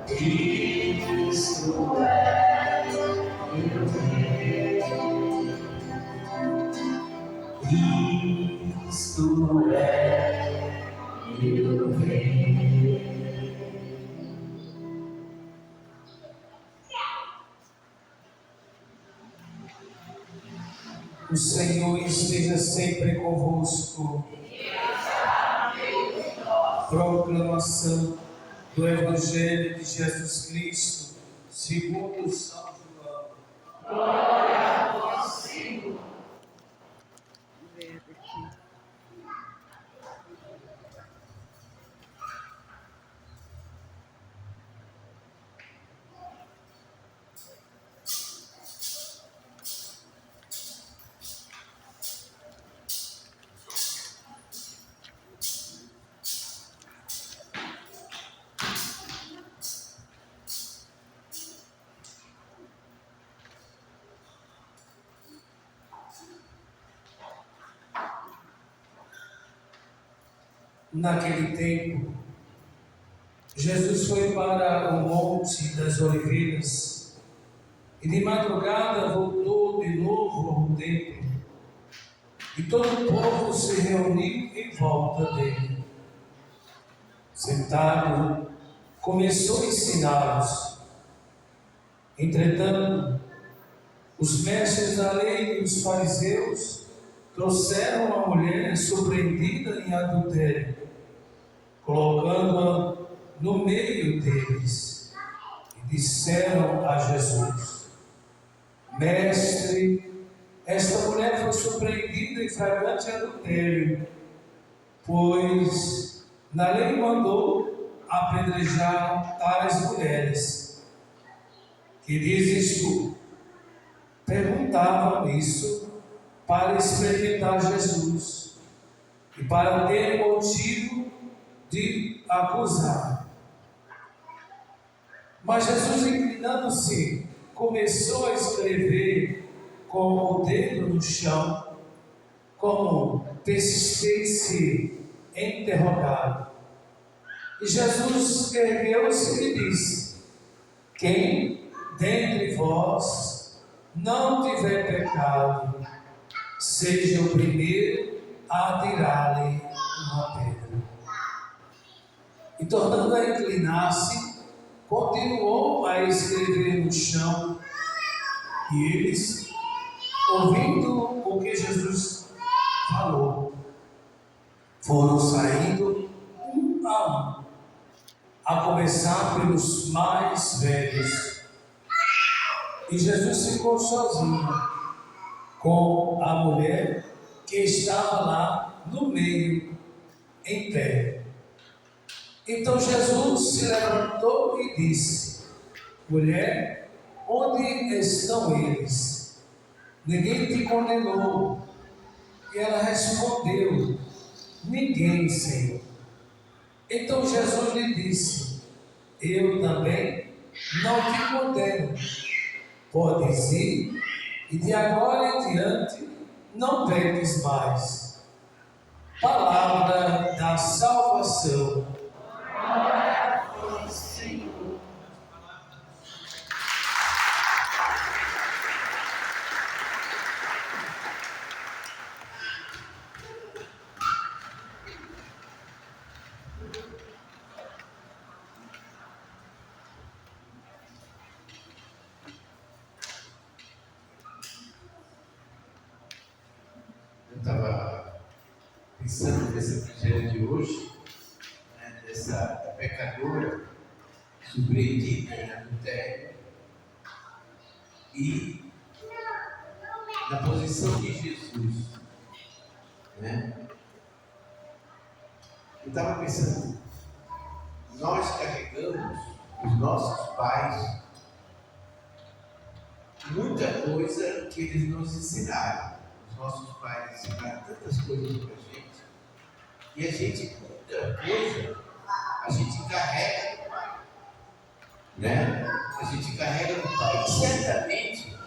Cristo é meu Rei. Cristo é meu Rei. O Senhor esteja sempre convosco. Proclamação do Evangelho de Jesus Cristo, segundo São João. Glória a vós, Senhor. Naquele tempo, Jesus foi para o Monte das Oliveiras e de madrugada voltou de novo ao templo. E todo o povo se reuniu em volta dele. Sentado, começou a ensiná-los. Entretanto, os mestres da lei e os fariseus trouxeram uma mulher surpreendida em adultério, colocando-a no meio deles, e disseram a Jesus: Mestre, esta mulher foi surpreendida em flagrante adultério, pois na lei mandou apedrejar tais mulheres. Que dizes tu? Perguntavam isso para experimentar Jesus e para ter motivo de acusar. Mas Jesus, inclinando-se, começou a escrever com o dedo no chão, como persistência interrogado. E Jesus ergueu-se e disse: Quem dentre vós não tiver pecado, seja o primeiro a atirar-lhe uma pedra. E tornando a inclinar-se, continuou a escrever no chão. E eles, ouvindo o que Jesus falou, foram saindo um a começar pelos mais velhos. E Jesus ficou sozinho com a mulher que estava lá no meio, em pé. Então Jesus se levantou e disse: Mulher, onde estão eles? Ninguém te condenou? E ela respondeu: Ninguém, Senhor. Então Jesus lhe disse: Eu também não te condeno. Podes ir, e de agora em diante não peques mais. Palavra da salvação. Glória a vós, Senhor. Eu estava pensando nesse evangelho de hoje, dessa pecadora surpreendida em adultério, e na posição de Jesus, Eu estava pensando, nós carregamos os nossos pais muita coisa que eles nos ensinaram. Os nossos pais ensinaram tantas coisas para a gente, e a gente, muita coisa, a gente carrega, A gente carrega no pai. E certamente,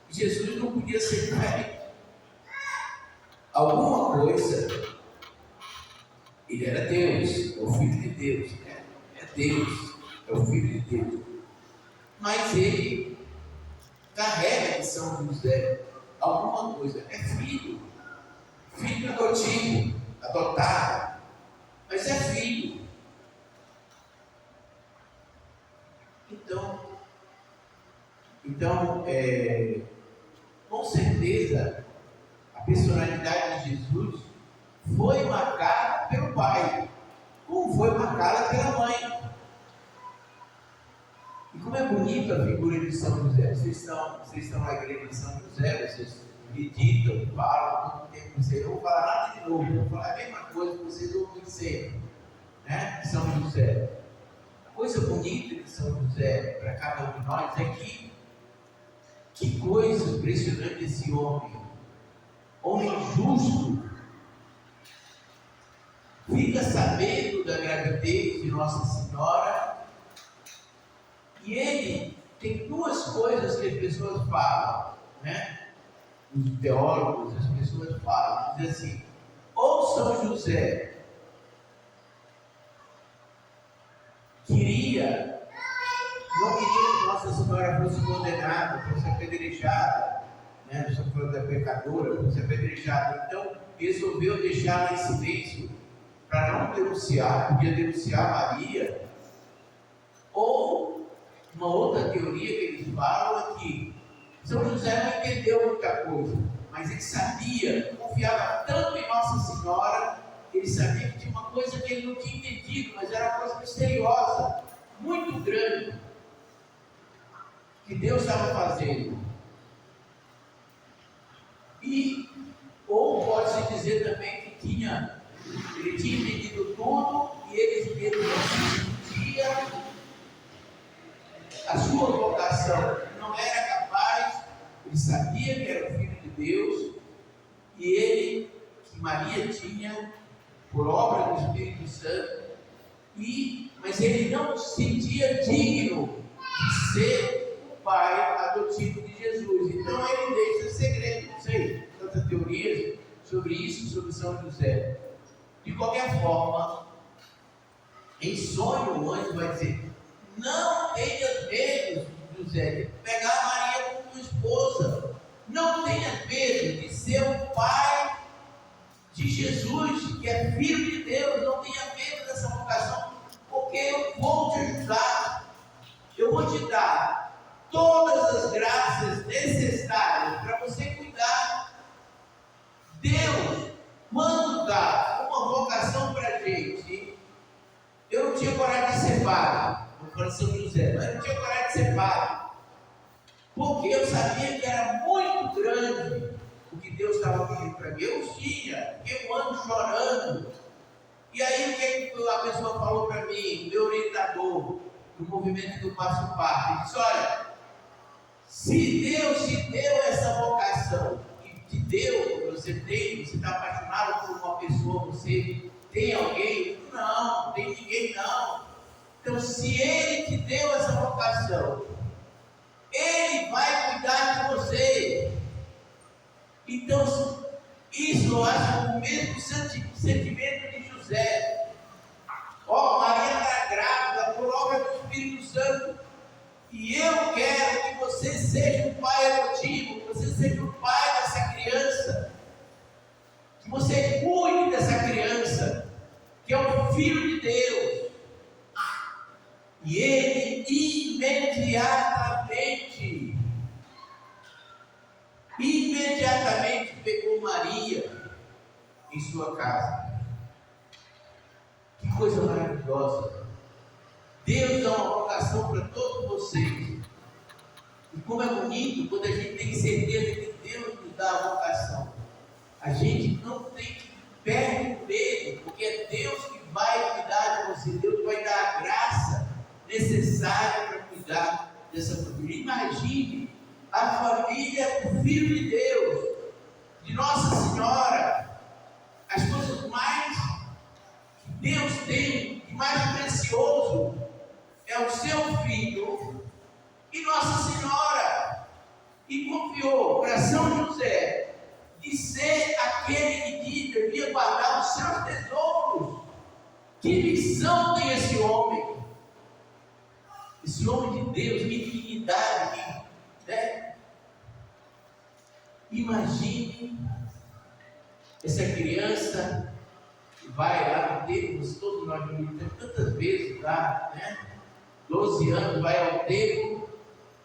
Jesus não podia ser pai. Alguma coisa, ele era Deus, o Filho de Deus, é Deus, é o Filho de Deus. Mas ele carrega de São José alguma coisa, é filho adotivo, adotado, mas é filho. Então, com certeza, a personalidade de Jesus foi marcada pelo pai, como foi marcada pela mãe. E como é bonita a figura de São José. Vocês estão na igreja de São José, vocês meditam, falam todo tempo. Vocês não vão falar nada de novo, vão falar a mesma coisa que vocês ouvem sempre, né? São José. A coisa bonita de São José para cada um de nós é que coisa impressionante esse homem justo, fica sabendo da gravidez de Nossa Senhora, e ele tem duas coisas que as pessoas falam, né? Os teólogos, as pessoas falam, dizem assim: ou São José não queria que Nossa Senhora fosse condenada, fosse apedrejada, né? Não estou falando da pecadora, fosse apedrejada, então resolveu deixá-la em silêncio para não denunciar, podia denunciar Maria. Ou uma outra teoria que eles falam é que São José não entendeu muita coisa, mas ele sabia, confiava tanto em Nossa Senhora, ele sabia que tinha uma coisa que ele não tinha entendido, mas era uma coisa misteriosa, muito grande, que Deus estava fazendo. Ou pode-se dizer também que ele tinha entendido tudo e ele não se sentia, a sua vocação não era capaz, ele sabia que era o Filho de Deus, e que Maria tinha, por obra do Espírito Santo, mas ele não se sentia digno de ser o pai adotivo de Jesus. Então ele deixa segredo, não sei, tantas teorias sobre isso, sobre São José. De qualquer forma, em sonho o anjo vai dizer: não tenha medo, José, de pegar Maria como tua esposa. Não tenha medo de ser o pai de Jesus, que é Filho de Deus. Não tenha medo dessa vocação, porque eu vou te ajudar. Eu vou te dar todas as graças necessárias para você cuidar. Deus, quando dá uma vocação para a gente, eu não tinha coragem de ser padre, vou falar de São José, mas eu não tinha coragem de ser padre, porque eu sabia que era muito grande o que Deus estava pedindo para mim. Eu tinha, eu ando chorando. E aí o que a pessoa falou para mim, meu orientador do movimento do Passo Passo? Ele disse: olha, se Deus te deu essa vocação, que te deu, você está apaixonado por uma pessoa, você tem alguém? Não tem ninguém não. Então, se Ele te deu essa vocação, Ele vai cuidar de você. Então, isso eu acho o mesmo sentimento de José. Maria está grávida por obra do Espírito Santo, e eu quero que você seja o pai adotivo, que você seja o pai dessa criança, que você cuide dessa criança, que é o Filho de Deus. E ele imediatamente pegou Maria em sua casa. Que coisa maravilhosa! Deus dá uma vocação para todos vocês. E como é bonito quando a gente tem certeza que Deus nos dá a vocação. A gente não tem que perder o medo, porque é Deus que vai cuidar de você. Deus vai dar a graça necessária para cuidar dessa família. Imagine a família do Filho de Deus, de Nossa Senhora. As coisas mais que Deus tem, de mais precioso, é o seu Filho e Nossa Senhora. E confiou para São José de ser aquele que devia guardar os seus tesouros. Que missão tem esse homem? Esse homem de Deus, que dignidade, né? Imagine essa criança que vai lá no templo, todos nós militamos tantas vezes lá, né? 12 anos, vai ao templo,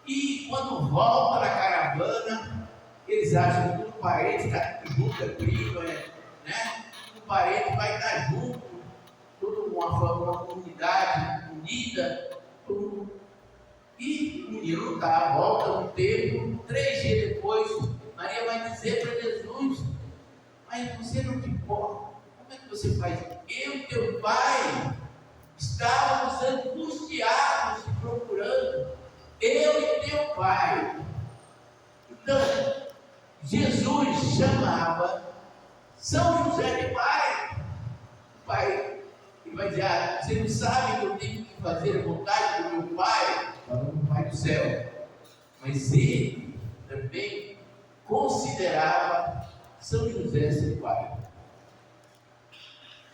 e quando volta na caravana, eles acham que o parente está junto, é primo, né? O parente vai estar junto, toda uma comunidade unida, e o menino não está, volta no templo, 3 dias depois, Maria vai dizer para Jesus: mas você não te importa, como é que você faz? Eu e teu pai estávamos angustiados te procurando, eu e teu pai. Então, Jesus chamava São José de pai. O pai, ele vai dizer: ah, você não sabe que eu tenho que fazer a vontade do meu pai, do Pai do céu. Mas ele também considerava São José seu pai.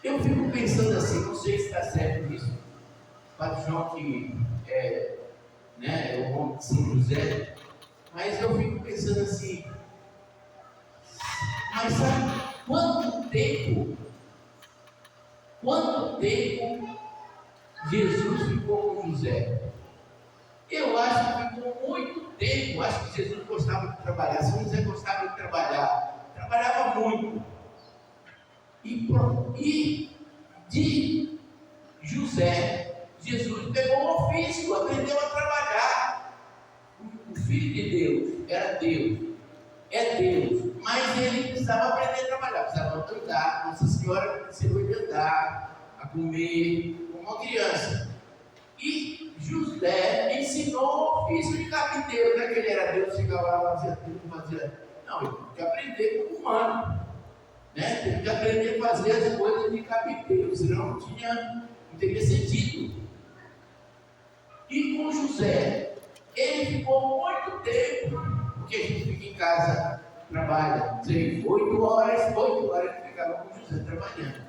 Eu fico pensando assim, não sei se está certo isso, Padre João que é o nome de São José, mas eu fico pensando assim, mas sabe quanto tempo Jesus ficou com José? Eu acho que ficou muito tempo. Acho que Jesus gostava de trabalhar, São José gostava de trabalhar, trabalhava muito. E de José, Jesus pegou um ofício, aprendeu a trabalhar. O Filho de Deus era Deus, é Deus, mas ele precisava aprender a trabalhar, precisava andar. Nossa Senhora ensinou ele a andar, a comer, como uma criança. E José ensinou o ofício de carpinteiro, não é que ele era Deus, chegava lá, fazia tudo, fazia. Não, ele tinha que aprender como humano, né? Teve que aprender a fazer as coisas de carpinteiro, senão não teria sentido. E com José, ele ficou muito tempo, porque a gente fica em casa, trabalha, sei, 8 horas ele ficava com José trabalhando.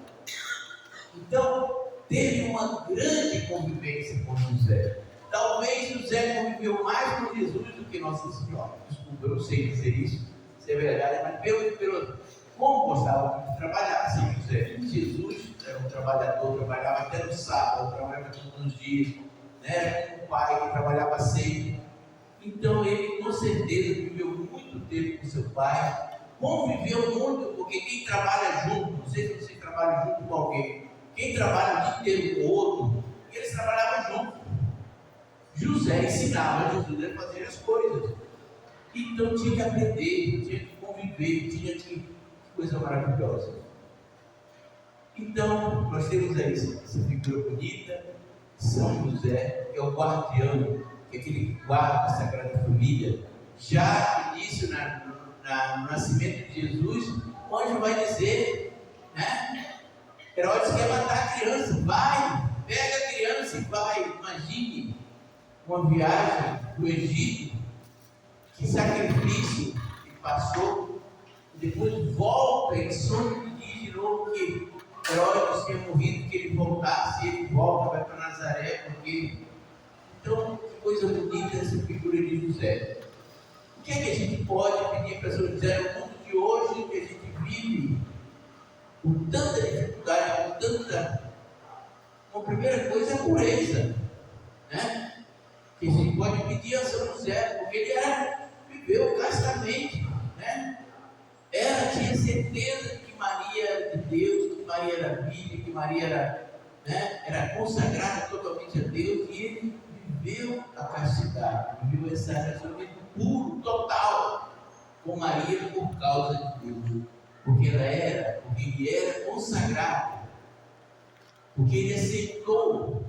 Então, teve uma grande convivência com José. Talvez José conviveu mais com Jesus do que Nossa Senhora. Desculpa, eu não sei dizer isso, se é verdade, mas como gostava muito de trabalhar, São José. Jesus era um trabalhador, trabalhava até no sábado, trabalhava todos os dias, né? Era um pai que trabalhava sempre. Então ele com certeza viveu muito tempo com seu pai, conviveu muito, porque quem trabalha junto, não sei se você trabalha junto com alguém, quem trabalha o dia inteiro com o outro, eles trabalhavam juntos. José ensinava Jesus a fazer as coisas. Então tinha que aprender, tinha que conviver, tinha que coisa maravilhosa. Então nós temos aí essa figura bonita, São José, que é o guardião, que é aquele que guarda a Sagrada Família. Já no início, no nascimento de Jesus, o anjo vai dizer, né? Herodes quer matar a criança, vai, pega a criança e vai. Imagine uma viagem para o Egito, que sacrifício que passou, e depois volta e sonha e diz de novo que Herodes tinha morrido, que ele voltasse, e ele volta, vai para Nazaré, porque. Então, que coisa bonita essa figura de José. O que é que a gente pode pedir para São José no mundo de hoje, que a gente vive com tanta dificuldade, com tanta. Uma primeira coisa é a pureza, né? Que a gente pode pedir a São José, porque ele viveu castamente, né? Tinha certeza de que Maria era de Deus, que Maria era virgem, que Maria era consagrada totalmente a Deus, e ele viveu a castidade, viveu esse relacionamento puro, total, com Maria por causa de Deus, porque ele era consagrado, porque ele aceitou.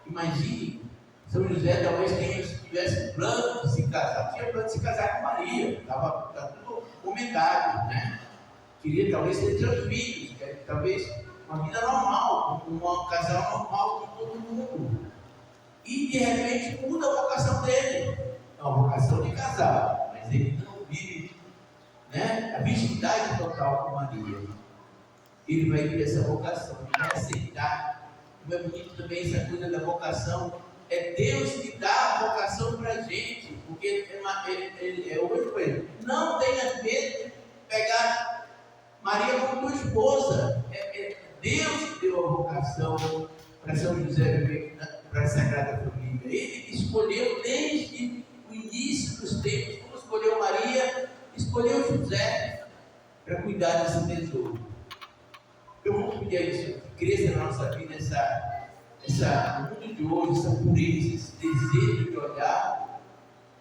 Imagine, São José talvez tivesse plano de se casar, tinha plano de se casar com Maria, estava tudo comentado, né? Queria talvez ter 3 filhos, talvez uma vida normal, um casal normal com todo mundo. E de repente muda a vocação dele. É uma vocação de casal, mas ele não vive, né, a virgindade total com Maria. Ele vai ter essa vocação, ele vai aceitar. Como é bonito também essa coisa da vocação é Deus que dá a vocação para a gente, porque é outra coisa. Não tenha medo de pegar Maria como tua esposa. É Deus que deu a vocação para São José viver para a Sagrada Família. Ele escolheu desde o início dos tempos, como escolheu Maria, escolheu José para cuidar desse tesouro. Eu vou pedir a isso, que cresça na nossa vida no mundo de hoje, essa pureza, esse desejo de olhar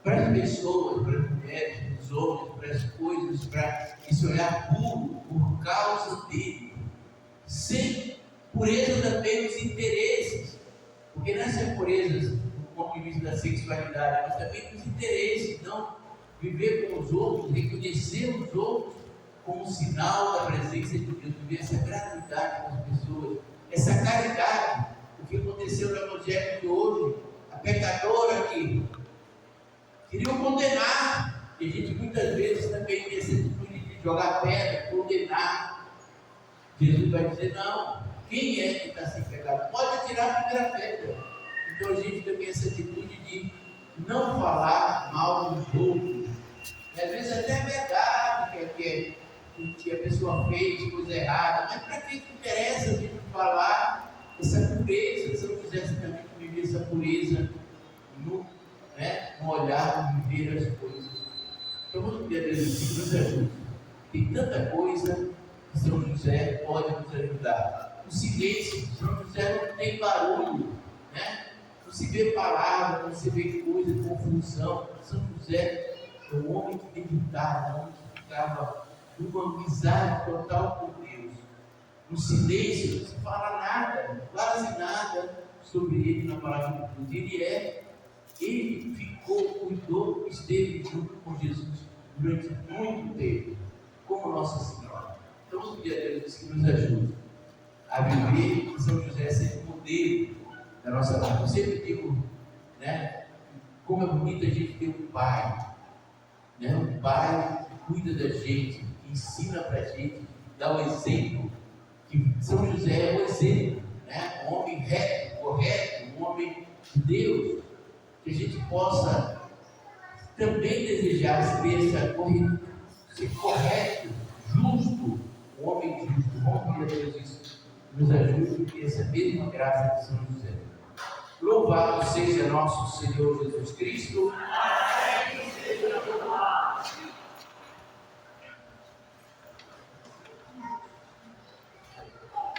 para as pessoas, para as mulheres, para os homens, para as coisas, para esse olhar puro por causa dele, sem pureza também dos interesses, porque nessa pureza, do ponto de vista da sexualidade, mas também dos interesses, não viver com os outros, reconhecer os outros como sinal da presença de Deus, viver essa gratuidade com as pessoas, essa caridade. O que aconteceu no Evangelho de hoje, a pecadora que queriam condenar, e a gente muitas vezes também tem essa atitude de jogar pedra, condenar. Jesus vai dizer: não, quem é que está sem pecado? Pode atirar a primeira pedra. Então a gente também tem essa atitude de não falar mal dos outros. E às vezes até é verdade que a pessoa fez coisa errada, mas para que interessa a gente falar essa pureza? São José também que vivia essa pureza no olhar, no viver as coisas. Então vamos pedir a Deus que nos ajude. Tem tanta coisa que São José pode nos ajudar. O silêncio, São José não tem barulho, não se vê palavra, não se vê coisa, confusão. São José é um homem que meditava, um homem que ficava numa amizade total com Deus. No silêncio não se fala nada, quase nada sobre ele na palavra de Deus. Ele ficou, cuidou, esteve junto com Jesus durante muito tempo, como Nossa Senhora. Então vamos pedir a Deus que nos ajude a viver que São José seja o modelo da nossa vida. Eu sempre digo, como é bonito a gente ter um pai, um pai que cuida da gente, que ensina para a gente, dá o exemplo, que São José é o exemplo, um homem reto, correto, um homem de Deus, que a gente possa também desejar ser correto, justo, um homem justo. Vamos pedir a Deus isso, nos ajude a ter essa mesma graça de São José. Louvado seja nosso Senhor Jesus Cristo.